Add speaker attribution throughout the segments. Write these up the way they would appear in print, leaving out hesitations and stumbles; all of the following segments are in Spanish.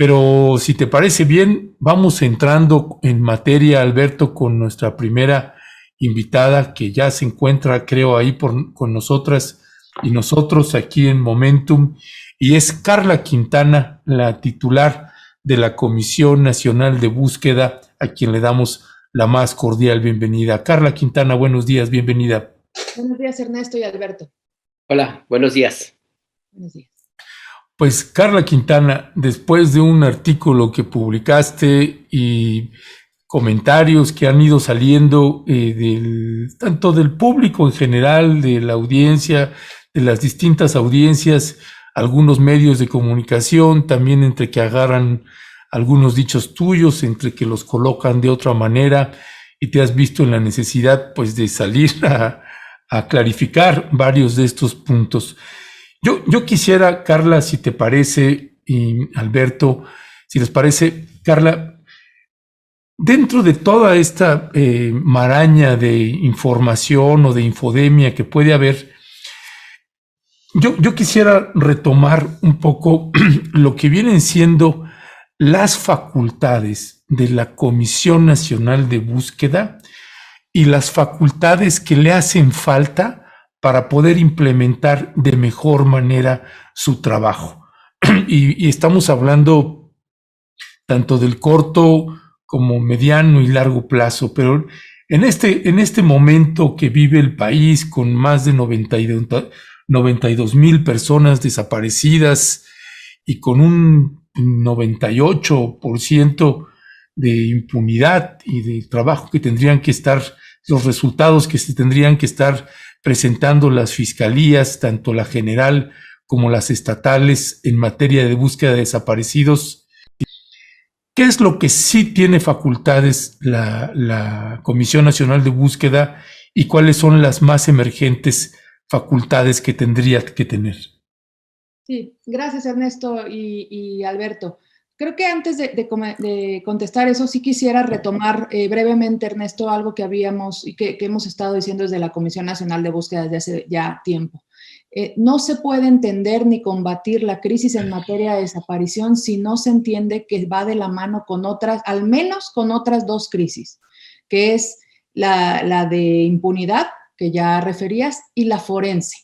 Speaker 1: Pero si te parece bien, vamos entrando en materia, Alberto, con nuestra primera invitada que ya se encuentra, creo, ahí con nosotras y nosotros aquí en Momentum, y es Carla Quintana, la titular de la Comisión Nacional de Búsqueda, a quien le damos la más cordial bienvenida. Carla Quintana, buenos días, bienvenida.
Speaker 2: Buenos días, Ernesto y Alberto.
Speaker 3: Hola, buenos días.
Speaker 2: Buenos días.
Speaker 1: Pues Carla Quintana, después de un artículo que publicaste y comentarios que han ido saliendo tanto del público en general, de la audiencia, de las distintas audiencias, algunos medios de comunicación, también entre que agarran algunos dichos tuyos, entre que los colocan de otra manera, y te has visto en la necesidad pues de salir a clarificar varios de estos puntos. Yo quisiera, Carla, si te parece, y Alberto, si les parece, Carla, dentro de toda esta maraña de información o de infodemia que puede haber, yo quisiera retomar un poco lo que vienen siendo las facultades de la Comisión Nacional de Búsqueda y las facultades que le hacen falta para poder implementar de mejor manera su trabajo. Y estamos hablando tanto del corto como mediano y largo plazo, pero en este momento que vive el país con más de 92,000 personas desaparecidas y con un 98% de impunidad y de trabajo que tendrían que estar, los resultados que se tendrían que estar presentando las fiscalías, tanto la general como las estatales, en materia de búsqueda de desaparecidos. ¿Qué es lo que sí tiene facultades la Comisión Nacional de Búsqueda y cuáles son las más emergentes facultades que tendría que tener?
Speaker 2: Sí, gracias Ernesto y Alberto. Creo que antes de contestar eso, sí quisiera retomar brevemente, Ernesto, algo que habíamos y que hemos estado diciendo desde la Comisión Nacional de Búsqueda desde hace ya tiempo. No se puede entender ni combatir la crisis en materia de desaparición si no se entiende que va de la mano con otras, al menos con otras dos crisis, que es la de impunidad, que ya referías, y la forense,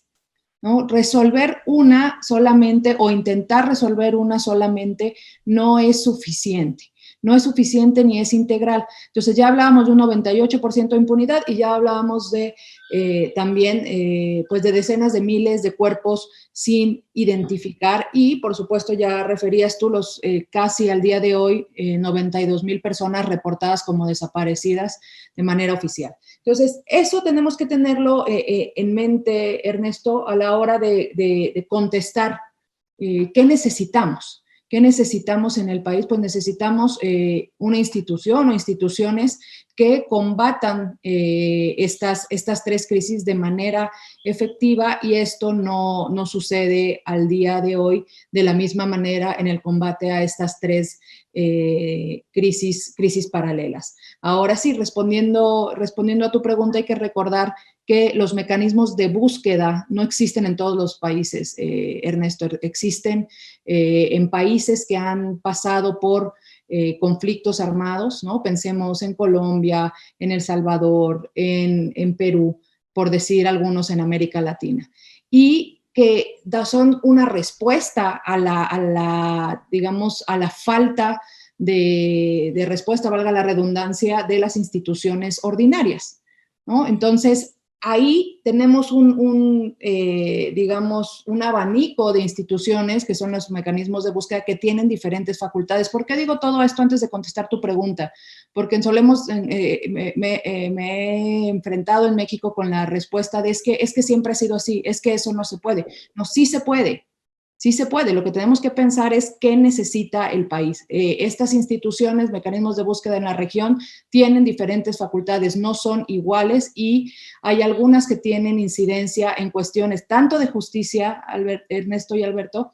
Speaker 2: ¿no? Resolver una solamente o intentar resolver una solamente no es suficiente. No es suficiente ni es integral. Entonces ya hablábamos de un 98% de impunidad y ya hablábamos de también pues de decenas de miles de cuerpos sin identificar y por supuesto ya referías tú los casi al día de hoy 92,000 personas reportadas como desaparecidas de manera oficial. Entonces, eso tenemos que tenerlo en mente, Ernesto, a la hora de contestar qué necesitamos. ¿Qué necesitamos en el país? Pues necesitamos una institución o instituciones que combatan estas tres crisis de manera efectiva y esto no sucede al día de hoy de la misma manera en el combate a estas tres crisis paralelas. Ahora sí, respondiendo a tu pregunta, hay que recordar que los mecanismos de búsqueda no existen en todos los países, Ernesto, existen en países que han pasado por conflictos armados, ¿no? Pensemos en Colombia, en El Salvador, en Perú, por decir algunos en América Latina. Y que son una respuesta a la digamos, a la falta de respuesta, valga la redundancia, de las instituciones ordinarias, ¿no? Entonces, ahí tenemos digamos, un abanico de instituciones que son los mecanismos de búsqueda que tienen diferentes facultades. ¿Por qué digo todo esto antes de contestar tu pregunta? Porque me he enfrentado en México con la respuesta de es que siempre ha sido así, es que eso no se puede. No, sí se puede. Sí se puede, lo que tenemos que pensar es qué necesita el país. Estas instituciones, mecanismos de búsqueda en la región, tienen diferentes facultades, no son iguales y hay algunas que tienen incidencia en cuestiones tanto de justicia, Ernesto y Alberto,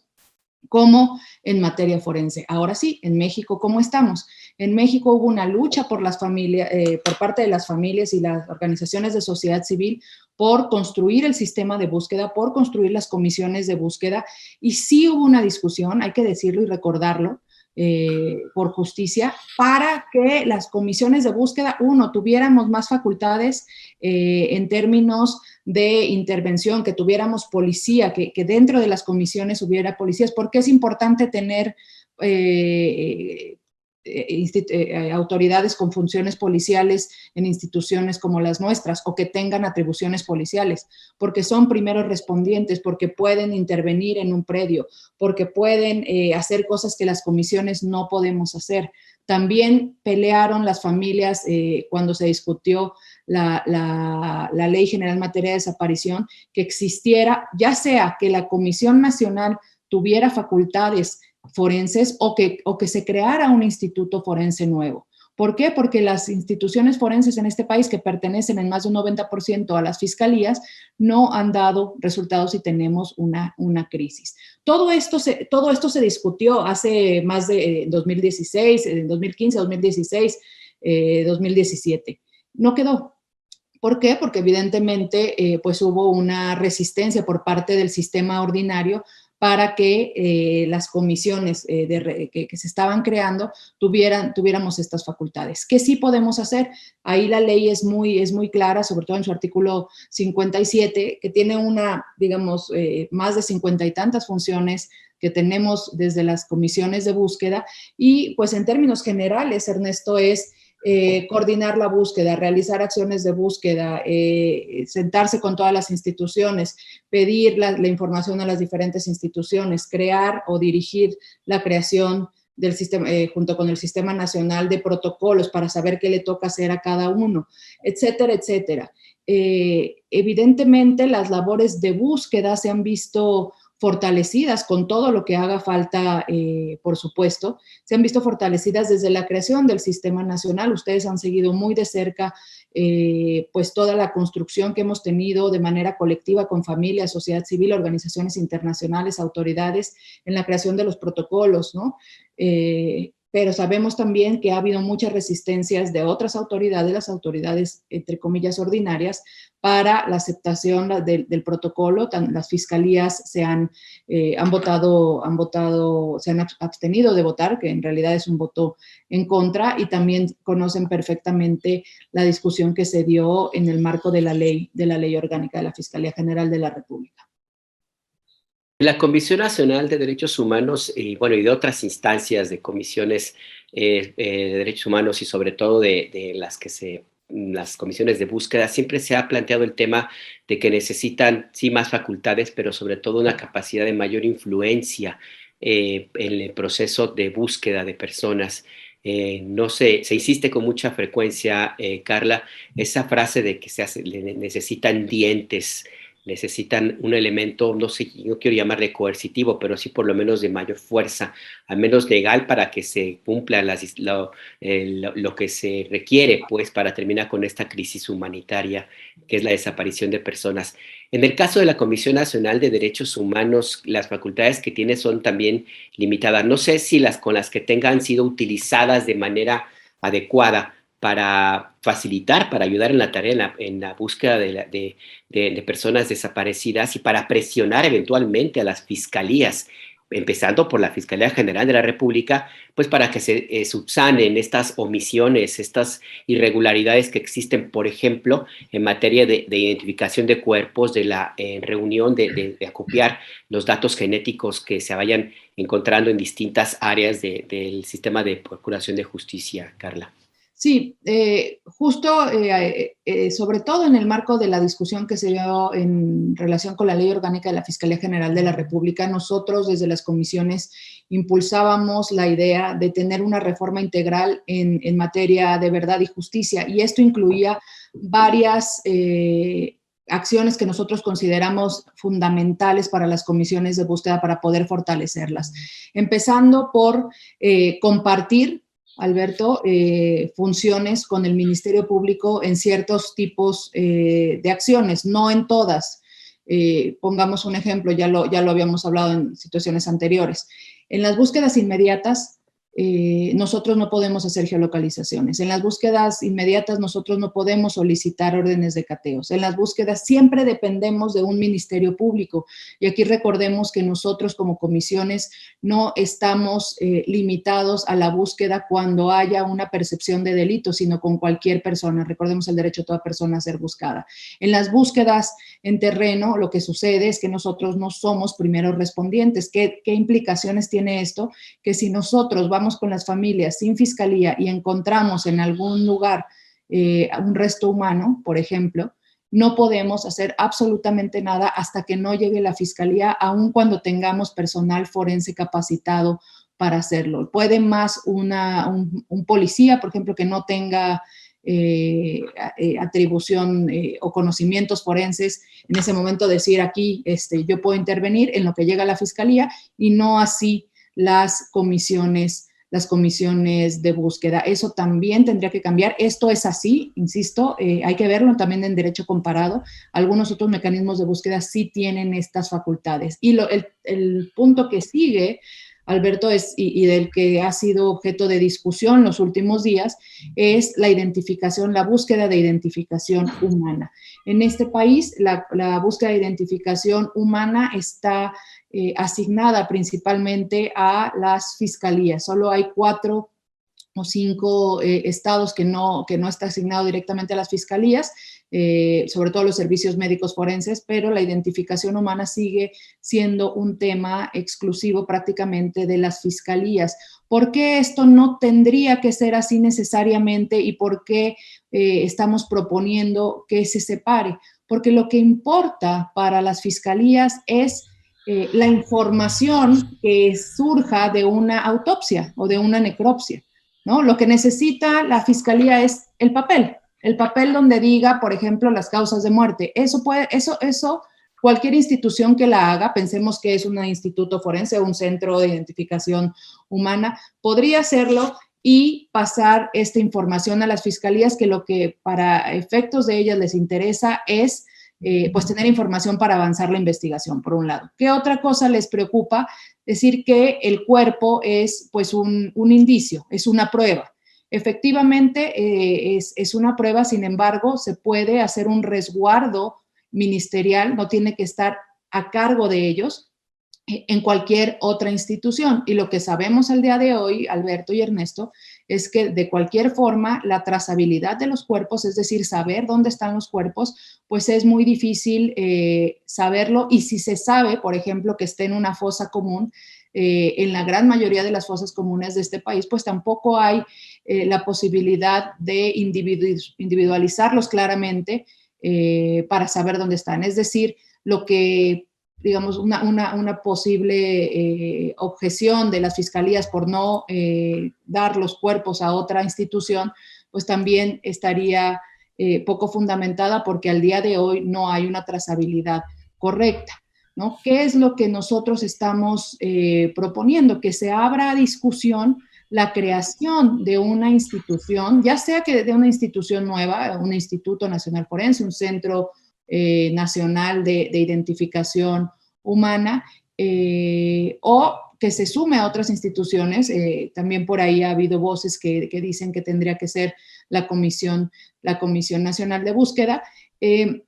Speaker 2: como en materia forense. Ahora sí, en México, ¿cómo estamos? En México hubo una lucha por las familias, por parte de las familias y las organizaciones de sociedad civil por construir el sistema de búsqueda, por construir las comisiones de búsqueda, y sí hubo una discusión, hay que decirlo y recordarlo, por justicia, para que las comisiones de búsqueda, tuviéramos más facultades en términos de intervención, que tuviéramos policía, que dentro de las comisiones hubiera policías, porque es importante tener autoridades con funciones policiales en instituciones como las nuestras, o que tengan atribuciones policiales, porque son primeros respondientes, porque pueden intervenir en un predio, porque pueden hacer cosas que las comisiones no podemos hacer. También pelearon las familias cuando se discutió la Ley General en materia de desaparición, que existiera, ya sea que la Comisión Nacional tuviera facultades forenses o que se creara un instituto forense nuevo. ¿Por qué? Porque las instituciones forenses en este país, que pertenecen en más de un 90% a las fiscalías, no han dado resultados y tenemos una crisis. Todo esto se discutió hace más de 2016, 2015, 2016, 2017. No quedó. ¿Por qué? Porque evidentemente pues hubo una resistencia por parte del sistema ordinario para que las comisiones que se estaban creando tuviéramos estas facultades. ¿Qué sí podemos hacer? Ahí la ley es muy clara, sobre todo en su artículo 57, que tiene más de 50 y tantas funciones que tenemos desde las comisiones de búsqueda, y pues en términos generales, Ernesto, es coordinar la búsqueda, realizar acciones de búsqueda, sentarse con todas las instituciones, pedir la información a las diferentes instituciones, crear o dirigir la creación del sistema, junto con el Sistema Nacional de Protocolos, para saber qué le toca hacer a cada uno, etcétera, etcétera. Evidentemente, las labores de búsqueda se han visto fortalecidas con todo lo que haga falta, por supuesto, se han visto fortalecidas desde la creación del Sistema Nacional. Ustedes han seguido muy de cerca pues toda la construcción que hemos tenido de manera colectiva con familias, sociedad civil, organizaciones internacionales, autoridades, en la creación de los protocolos, ¿no? Pero sabemos también que ha habido muchas resistencias de otras autoridades, las autoridades, entre comillas, ordinarias, para la aceptación del protocolo. Las fiscalías se han abstenido de votar, que en realidad es un voto en contra, y también conocen perfectamente la discusión que se dio en el marco de la ley orgánica de la Fiscalía General de la República.
Speaker 3: La Comisión Nacional de Derechos Humanos, y de otras instancias de comisiones de derechos humanos, y sobre todo de las comisiones de búsqueda, siempre se ha planteado el tema de que necesitan, sí, más facultades, pero sobre todo una capacidad de mayor influencia en el proceso de búsqueda de personas. No sé, se insiste con mucha frecuencia, Carla, esa frase de que necesitan dientes, necesitan un elemento, no sé, no quiero llamarle coercitivo, pero sí por lo menos de mayor fuerza, al menos legal, para que se cumpla lo que se requiere, pues, para terminar con esta crisis humanitaria que es la desaparición de personas. En el caso de la Comisión Nacional de Derechos Humanos, las facultades que tiene son también limitadas. No sé si con las que tengan sido utilizadas de manera adecuada para facilitar, para ayudar en la tarea, en la búsqueda de personas desaparecidas, y para presionar eventualmente a las fiscalías, empezando por la Fiscalía General de la República, pues para que se subsanen estas omisiones, estas irregularidades que existen, por ejemplo, en materia de identificación de cuerpos, de la reunión, de acopiar los datos genéticos que se vayan encontrando en distintas áreas del sistema de procuración de justicia, Carla.
Speaker 2: Sí, justo sobre todo en el marco de la discusión que se dio en relación con la Ley Orgánica de la Fiscalía General de la República, nosotros desde las comisiones impulsábamos la idea de tener una reforma integral en materia de verdad y justicia, y esto incluía varias acciones que nosotros consideramos fundamentales para las comisiones de búsqueda para poder fortalecerlas, empezando por compartir, Alberto, funciones con el Ministerio Público en ciertos tipos de acciones, no en todas. Pongamos un ejemplo, ya lo habíamos hablado en situaciones anteriores. En las búsquedas inmediatas, nosotros no podemos hacer geolocalizaciones. En las búsquedas inmediatas nosotros no podemos solicitar órdenes de cateos. En las búsquedas siempre dependemos de un ministerio público. Y aquí recordemos que nosotros como comisiones no estamos limitados a la búsqueda cuando haya una percepción de delito, sino con cualquier persona. Recordemos el derecho de toda persona a ser buscada. En las búsquedas en terreno, lo que sucede es que nosotros no somos primeros respondientes. ¿Qué implicaciones tiene esto? Que si nosotros vamos con las familias sin fiscalía y encontramos en algún lugar un resto humano, por ejemplo, no podemos hacer absolutamente nada hasta que no llegue la fiscalía, aun cuando tengamos personal forense capacitado para hacerlo. Puede más un policía, por ejemplo, que no tenga atribución o conocimientos forenses, en ese momento decir aquí yo puedo intervenir en lo que llega a la fiscalía, y no así las comisiones de búsqueda. Eso también tendría que cambiar. Esto es así, insisto, hay que verlo también en derecho comparado. Algunos otros mecanismos de búsqueda sí tienen estas facultades. Y el punto que sigue, Alberto, y del que ha sido objeto de discusión los últimos días, es la identificación, la búsqueda de identificación humana. En este país, la búsqueda de identificación humana está asignada principalmente a las fiscalías. Solo hay 4 o 5 estados que no está asignado directamente a las fiscalías, sobre todo los servicios médicos forenses, pero la identificación humana sigue siendo un tema exclusivo prácticamente de las fiscalías. ¿Por qué esto no tendría que ser así necesariamente y por qué estamos proponiendo que se separe? Porque lo que importa para las fiscalías es la información que surja de una autopsia o de una necropsia, ¿no? Lo que necesita la fiscalía es el papel donde diga, por ejemplo, las causas de muerte. Eso cualquier institución que la haga, pensemos que es un instituto forense o un centro de identificación humana, podría hacerlo y pasar esta información a las fiscalías, que lo que para efectos de ellas les interesa es pues tener información para avanzar la investigación, por un lado. ¿Qué otra cosa les preocupa? Decir que el cuerpo es pues un indicio, es una prueba. Efectivamente, es una prueba, sin embargo, se puede hacer un resguardo ministerial, no tiene que estar a cargo de ellos en cualquier otra institución. Y lo que sabemos el día de hoy, Alberto y Ernesto, es que de cualquier forma la trazabilidad de los cuerpos, es decir, saber dónde están los cuerpos, pues es muy difícil saberlo. Y si se sabe, por ejemplo, que esté en una fosa común, en la gran mayoría de las fosas comunes de este país, pues tampoco hay la posibilidad de individualizarlos claramente para saber dónde están. Es decir, lo que digamos, una posible objeción de las fiscalías por no dar los cuerpos a otra institución, pues también estaría poco fundamentada, porque al día de hoy no hay una trazabilidad correcta, ¿no? ¿Qué es lo que nosotros estamos proponiendo? Que se abra a discusión la creación de una institución, ya sea que de una institución nueva, un Instituto Nacional Forense, un centro nacional de identificación humana, o que se sume a otras instituciones. También por ahí ha habido voces que dicen que tendría que ser la Comisión Nacional de Búsqueda.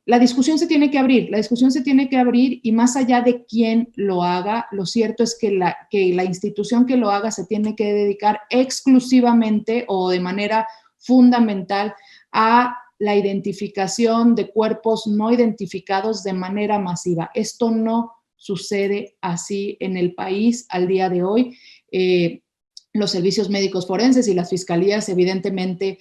Speaker 2: La discusión se tiene que abrir, y más allá de quién lo haga, lo cierto es que la institución que lo haga se tiene que dedicar exclusivamente o de manera fundamental a la identificación de cuerpos no identificados de manera masiva. Esto no sucede así en el país al día de hoy. Los servicios médicos forenses y las fiscalías evidentemente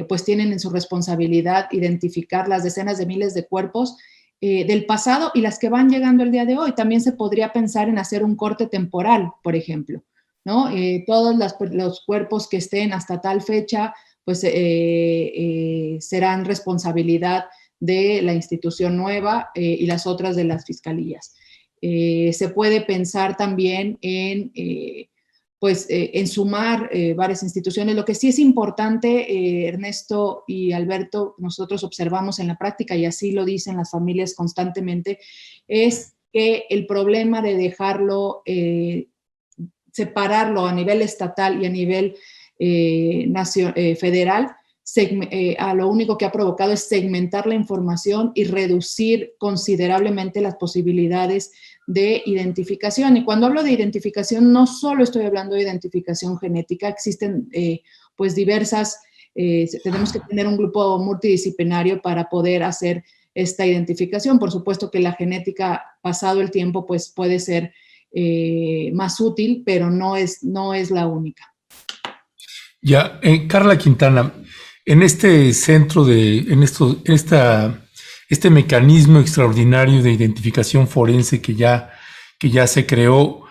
Speaker 2: pues tienen en su responsabilidad identificar las decenas de miles de cuerpos del pasado y las que van llegando el día de hoy. También se podría pensar en hacer un corte temporal, por ejemplo, ¿no? Todos los cuerpos que estén hasta tal fecha pues serán responsabilidad de la institución nueva y las otras de las fiscalías. Se puede pensar también en sumar varias instituciones. Lo que sí es importante, Ernesto y Alberto, nosotros observamos en la práctica, y así lo dicen las familias constantemente, es que el problema de dejarlo separarlo a nivel estatal y a nivel federal, a lo único que ha provocado es segmentar la información y reducir considerablemente las posibilidades de identificación. Y cuando hablo de identificación, no solo estoy hablando de identificación genética, existen pues diversas, tenemos que tener un grupo multidisciplinario para poder hacer esta identificación. Por supuesto que la genética, pasado el tiempo, pues puede ser más útil, pero no es la única.
Speaker 1: Ya, Carla Quintana, en este centro este mecanismo extraordinario de identificación forense que ya se creó,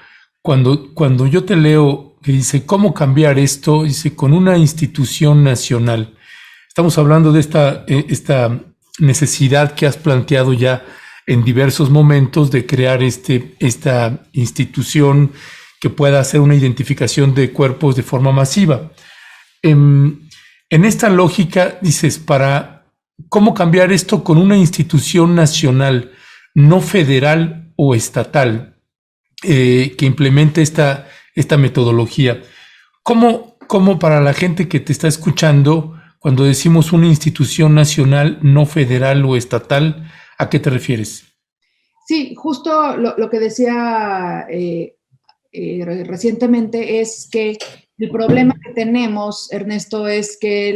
Speaker 1: cuando yo te leo que dice, ¿cómo cambiar esto? Dice, con una institución nacional. Estamos hablando de esta necesidad que has planteado ya en diversos momentos de crear esta institución que pueda hacer una identificación de cuerpos de forma masiva. En esta lógica, dices, ¿cómo cambiar esto con una institución nacional, no federal o estatal, que implemente esta metodología? ¿Cómo para la gente que te está escuchando, cuando decimos una institución nacional, no federal o estatal, ¿a qué te refieres?
Speaker 2: Sí, justo lo que decía recientemente es que el problema que tenemos, Ernesto, es que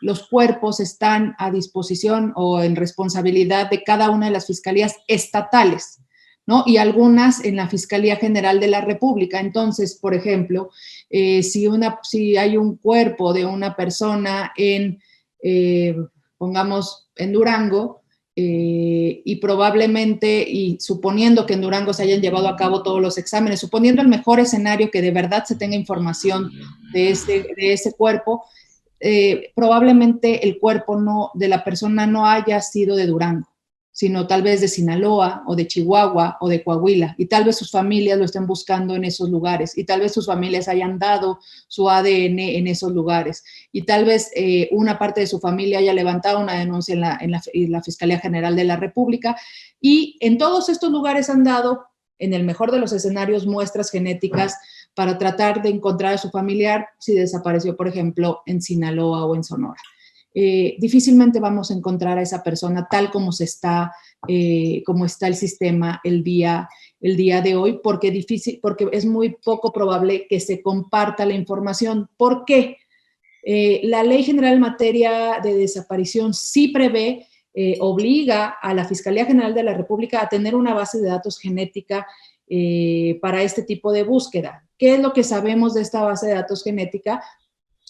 Speaker 2: los cuerpos están a disposición o en responsabilidad de cada una de las fiscalías estatales, ¿no? Y algunas en la Fiscalía General de la República. Entonces, por ejemplo, si hay un cuerpo de una persona pongamos, en Durango, y probablemente, y suponiendo que en Durango se hayan llevado a cabo todos los exámenes, suponiendo el mejor escenario que de verdad se tenga información de ese cuerpo, probablemente el cuerpo de la persona no haya sido de Durango, sino tal vez de Sinaloa o de Chihuahua o de Coahuila, y tal vez sus familias lo estén buscando en esos lugares, y tal vez sus familias hayan dado su ADN en esos lugares, y tal vez una parte de su familia haya levantado una denuncia en la Fiscalía General de la República, y en todos estos lugares han dado, en el mejor de los escenarios, muestras genéticas para tratar de encontrar a su familiar si desapareció, por ejemplo, en Sinaloa o en Sonora. Difícilmente vamos a encontrar a esa persona tal como está el sistema el día de hoy, porque es muy poco probable que se comparta la información. ¿Por qué? La Ley General en materia de desaparición sí prevé, obliga a la Fiscalía General de la República a tener una base de datos genética para este tipo de búsqueda. ¿Qué es lo que sabemos de esta base de datos genética?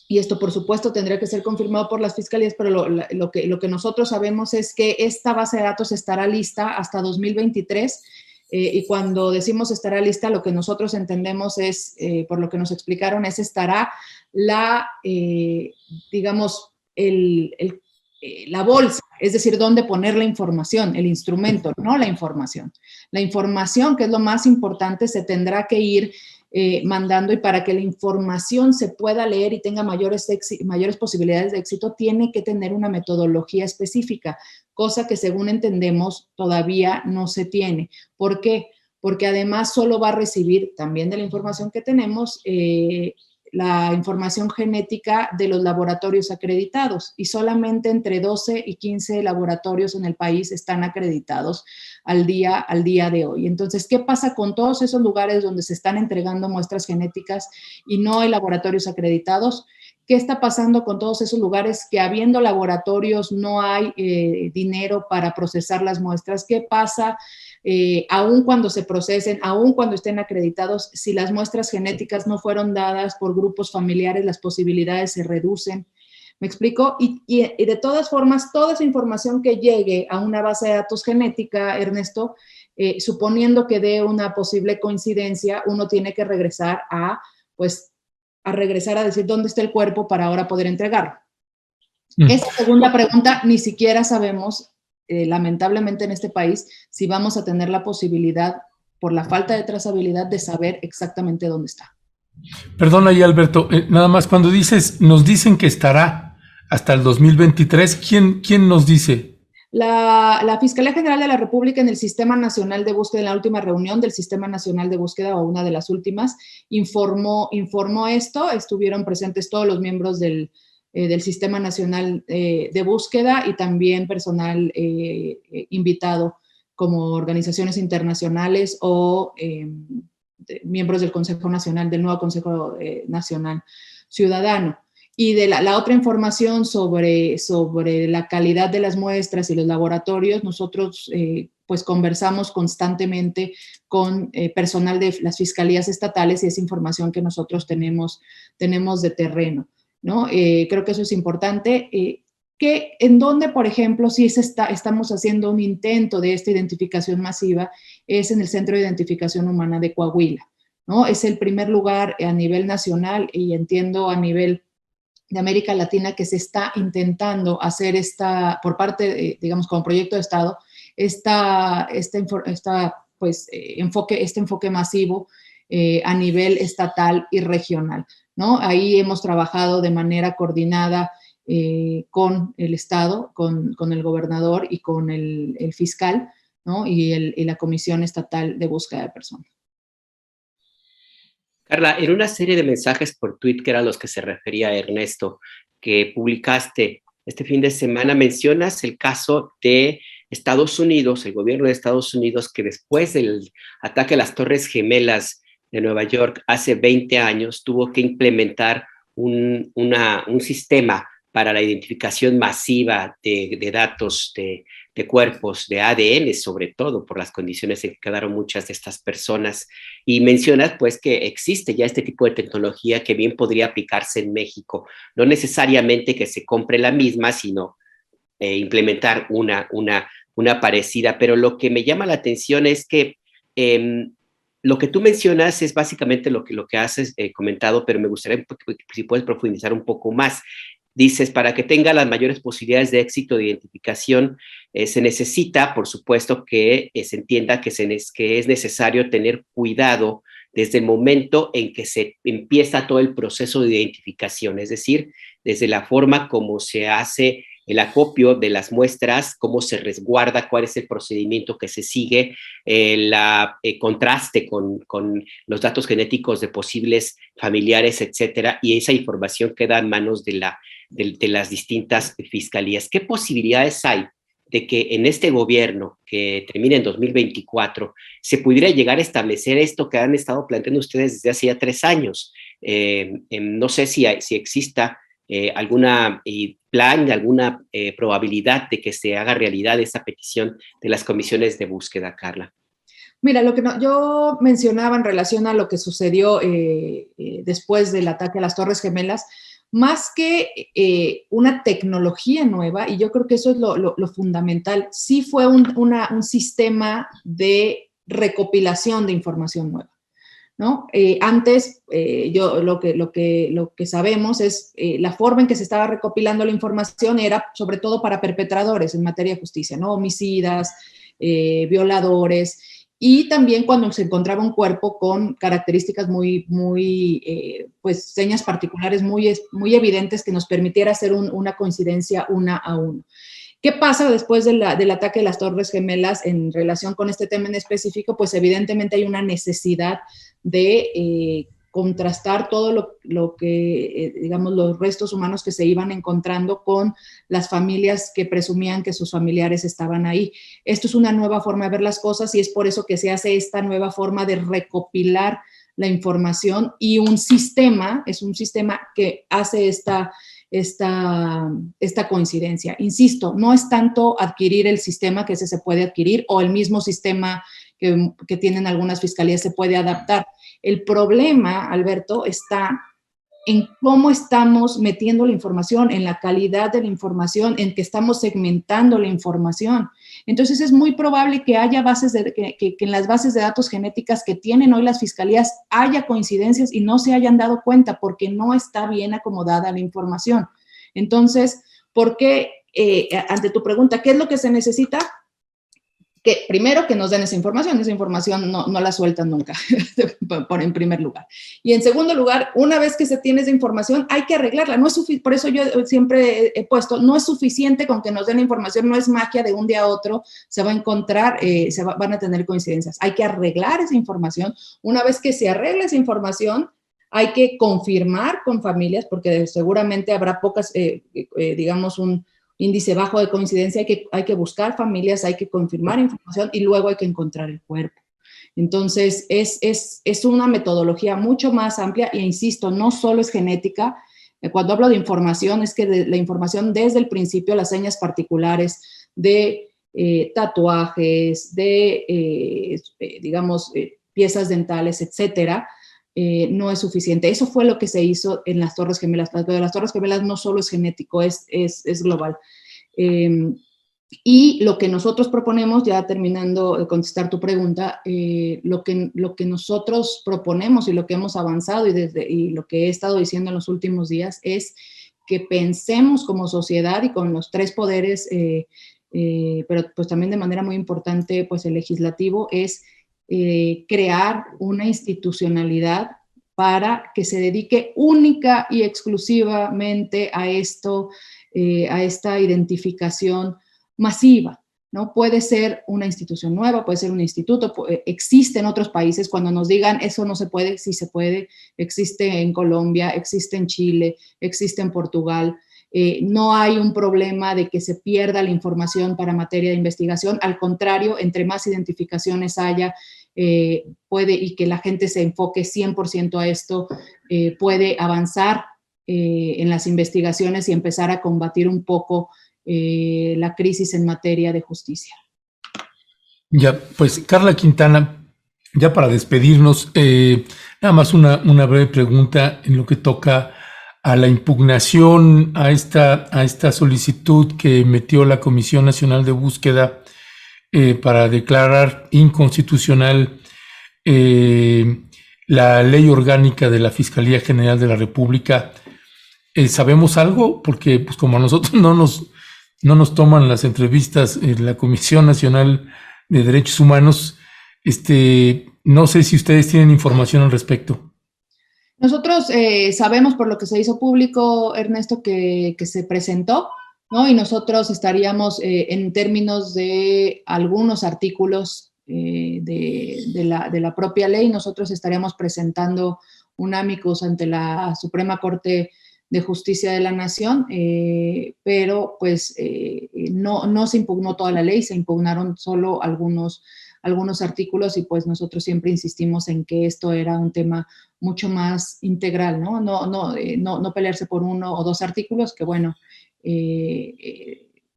Speaker 2: Y esto, por supuesto, tendría que ser confirmado por las fiscalías, pero lo que nosotros sabemos es que esta base de datos estará lista hasta 2023, y cuando decimos estará lista, lo que nosotros entendemos es, por lo que nos explicaron, estará digamos, la bolsa, es decir, dónde poner la información, el instrumento, no la información. La información, que es lo más importante, se tendrá que ir mandando, y para que la información se pueda leer y tenga mayores posibilidades de éxito, tiene que tener una metodología específica, cosa que según entendemos todavía no se tiene. ¿Por qué? Porque además solo va a recibir, también de la información que tenemos, la información genética de los laboratorios acreditados, y solamente entre 12 y 15 laboratorios en el país están acreditados al día de hoy. Entonces, ¿qué pasa con todos esos lugares donde se están entregando muestras genéticas y no hay laboratorios acreditados? ¿Qué está pasando con todos esos lugares que, habiendo laboratorios, no hay dinero para procesar las muestras? ¿Qué pasa aún cuando se procesen, aún cuando estén acreditados? Si las muestras genéticas no fueron dadas por grupos familiares, las posibilidades se reducen. ¿Me explico? Y de todas formas, toda esa información que llegue a una base de datos genética, Ernesto, suponiendo que dé una posible coincidencia, uno tiene que regresar a decir dónde está el cuerpo para ahora poder entregarlo. Esa segunda pregunta ni siquiera sabemos, lamentablemente en este país, si vamos a tener la posibilidad, por la falta de trazabilidad, de saber exactamente dónde está.
Speaker 1: Perdona ahí, Alberto, nada más, cuando nos dicen que estará hasta el 2023, ¿quién nos dice?
Speaker 2: La Fiscalía General de la República en el Sistema Nacional de Búsqueda, en la última reunión del Sistema Nacional de Búsqueda, o una de las últimas, informó esto. Estuvieron presentes todos los miembros del Sistema Nacional de Búsqueda y también personal invitado como organizaciones internacionales o miembros del Consejo Nacional, del nuevo Consejo Nacional Ciudadano. Y de la otra información sobre la calidad de las muestras y los laboratorios, nosotros pues conversamos constantemente con personal de las fiscalías estatales, y es información que nosotros tenemos de terreno, ¿no? Creo que eso es importante. Que en donde, por ejemplo, sí estamos haciendo un intento de esta identificación masiva, es en el Centro de Identificación Humana de Coahuila, ¿no? Es el primer lugar a nivel nacional, y entiendo a nivel de América Latina, que se está intentando hacer por parte, digamos, como proyecto de Estado, este enfoque masivo a nivel estatal y regional, ¿no? Ahí hemos trabajado de manera coordinada con el Estado, con el gobernador y con el fiscal, ¿no? Y la Comisión Estatal de Búsqueda de Personas.
Speaker 3: Carla, en una serie de mensajes por tweet, que eran los que se refería Ernesto, que publicaste este fin de semana, mencionas el caso de Estados Unidos, el gobierno de Estados Unidos, que después del ataque a las Torres Gemelas de Nueva York hace 20 años, tuvo que implementar un sistema para la identificación masiva de datos de cuerpos, de ADN, sobre todo por las condiciones en que quedaron muchas de estas personas. Y mencionas pues que existe ya este tipo de tecnología que bien podría aplicarse en México, no necesariamente que se compre la misma, sino implementar una parecida. Pero lo que me llama la atención es que lo que tú mencionas es básicamente lo que has comentado, pero me gustaría si puedes profundizar un poco más. Dices, para que tenga las mayores posibilidades de éxito de identificación, se necesita, por supuesto, que se entienda que es necesario tener cuidado desde el momento en que se empieza todo el proceso de identificación, es decir, desde la forma como se hace el acopio de las muestras, cómo se resguarda, cuál es el procedimiento que se sigue, el contraste con los datos genéticos de posibles familiares, etcétera, y esa información queda en manos de las distintas fiscalías. ¿Qué posibilidades hay de que en este gobierno que termina en 2024 se pudiera llegar a establecer esto que han estado planteando ustedes desde hace ya 3 años? No sé si exista alguna plan, alguna probabilidad de que se haga realidad esa petición de las comisiones de búsqueda, Carla.
Speaker 2: Mira, yo mencionaba en relación a lo que sucedió después del ataque a las Torres Gemelas, más que una tecnología nueva, y yo creo que eso es lo fundamental, sí fue un sistema de recopilación de información nueva, ¿no? Antes, lo que sabemos es la forma en que se estaba recopilando la información era sobre todo para perpetradores en materia de justicia, ¿no? Homicidas, violadores, y también cuando se encontraba un cuerpo con características pues señas particulares muy evidentes que nos permitiera hacer una coincidencia 1 a 1. ¿Qué pasa después del ataque de las Torres Gemelas en relación con este tema en específico? Pues evidentemente hay una necesidad de contrastar todo lo que, digamos, los restos humanos que se iban encontrando con las familias que presumían que sus familiares estaban ahí. Esto es una nueva forma de ver las cosas, y es por eso que se hace esta nueva forma de recopilar la información, y es un sistema que hace esta coincidencia. Insisto, no es tanto adquirir el sistema, que ese se puede adquirir, o el mismo sistema que tienen algunas fiscalías se puede adaptar. El problema, Alberto, está en cómo estamos metiendo la información, en la calidad de la información, en que estamos segmentando la información. Entonces, es muy probable que haya que en las bases de datos genéticas que tienen hoy las fiscalías haya coincidencias y no se hayan dado cuenta porque no está bien acomodada la información. Entonces, ¿por qué, ante tu pregunta, qué es lo que se necesita? que primero que nos den esa información no la sueltan nunca, en primer lugar. Y en segundo lugar, una vez que se tiene esa información, hay que arreglarla. No es por eso yo siempre he puesto, no es suficiente con que nos den la información, no es magia de un día a otro, se va a encontrar, van a tener coincidencias. Hay que arreglar esa información. Una vez que se arregla esa información, hay que confirmar con familias, porque seguramente habrá pocas, digamos, un índice bajo de coincidencia, hay que buscar familias, hay que confirmar información y luego hay que encontrar el cuerpo. Entonces, es una metodología mucho más amplia e insisto, no solo es genética. Cuando hablo de información, es que la información desde el principio, las señas particulares de tatuajes, de, digamos, piezas dentales, etcétera, no es suficiente. Eso fue lo que se hizo en las Torres Gemelas. Lo de las Torres Gemelas no solo es genético, es global. Y lo que nosotros proponemos, ya terminando de contestar tu pregunta, lo que nosotros proponemos y lo que hemos avanzado y lo que he estado diciendo en los últimos días es que pensemos como sociedad y con los tres poderes, pero pues también de manera muy importante, pues el legislativo, es crear una institucionalidad para que se dedique única y exclusivamente a esto, a esta identificación masiva, ¿no? Puede ser una institución nueva, puede ser un instituto, existe en otros países. Cuando nos digan eso no se puede, sí se puede, existe en Colombia, existe en Chile, existe en Portugal. No hay un problema de que se pierda la información para materia de investigación, al contrario, entre más identificaciones haya, puede, y que la gente se enfoque 100% a esto, puede avanzar en las investigaciones y empezar a combatir un poco la crisis en materia de justicia.
Speaker 1: Ya, pues Carla Quintana, ya para despedirnos, nada más una breve pregunta en lo que toca a la impugnación a esta solicitud que metió la Comisión Nacional de Búsqueda para declarar inconstitucional la ley orgánica de la Fiscalía General de la República. ¿Sabemos algo? Porque pues como a nosotros no nos toman las entrevistas en la Comisión Nacional de Derechos Humanos, no sé si ustedes tienen información al respecto.
Speaker 2: Nosotros sabemos por lo que se hizo público, Ernesto, que se presentó, ¿no? Y nosotros estaríamos en términos de algunos artículos de la propia ley, nosotros estaríamos presentando un amicus ante la Suprema Corte de Justicia de la Nación, pero pues no se impugnó toda la ley, se impugnaron solo algunos artículos y pues nosotros siempre insistimos en que esto era un tema mucho más integral, ¿no? No pelearse por uno o dos artículos, que bueno,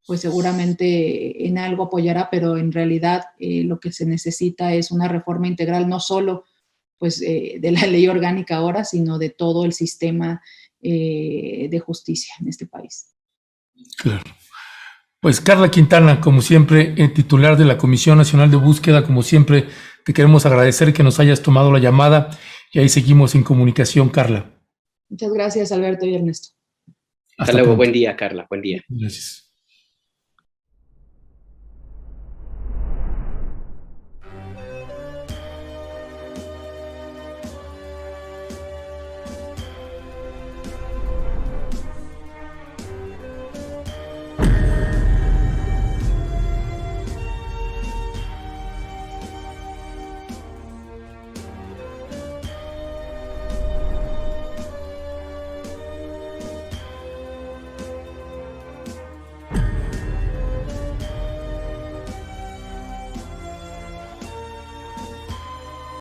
Speaker 2: pues seguramente en algo apoyará, pero en realidad lo que se necesita es una reforma integral, no solo pues de la ley orgánica ahora, sino de todo el sistema de justicia en este país.
Speaker 1: Claro. Pues Carla Quintana, como siempre, titular de la Comisión Nacional de Búsqueda, como siempre, te queremos agradecer que nos hayas tomado la llamada y ahí seguimos en comunicación, Carla.
Speaker 2: Muchas gracias, Alberto y Ernesto.
Speaker 3: Hasta luego, buen día, Carla, buen día.
Speaker 1: Gracias.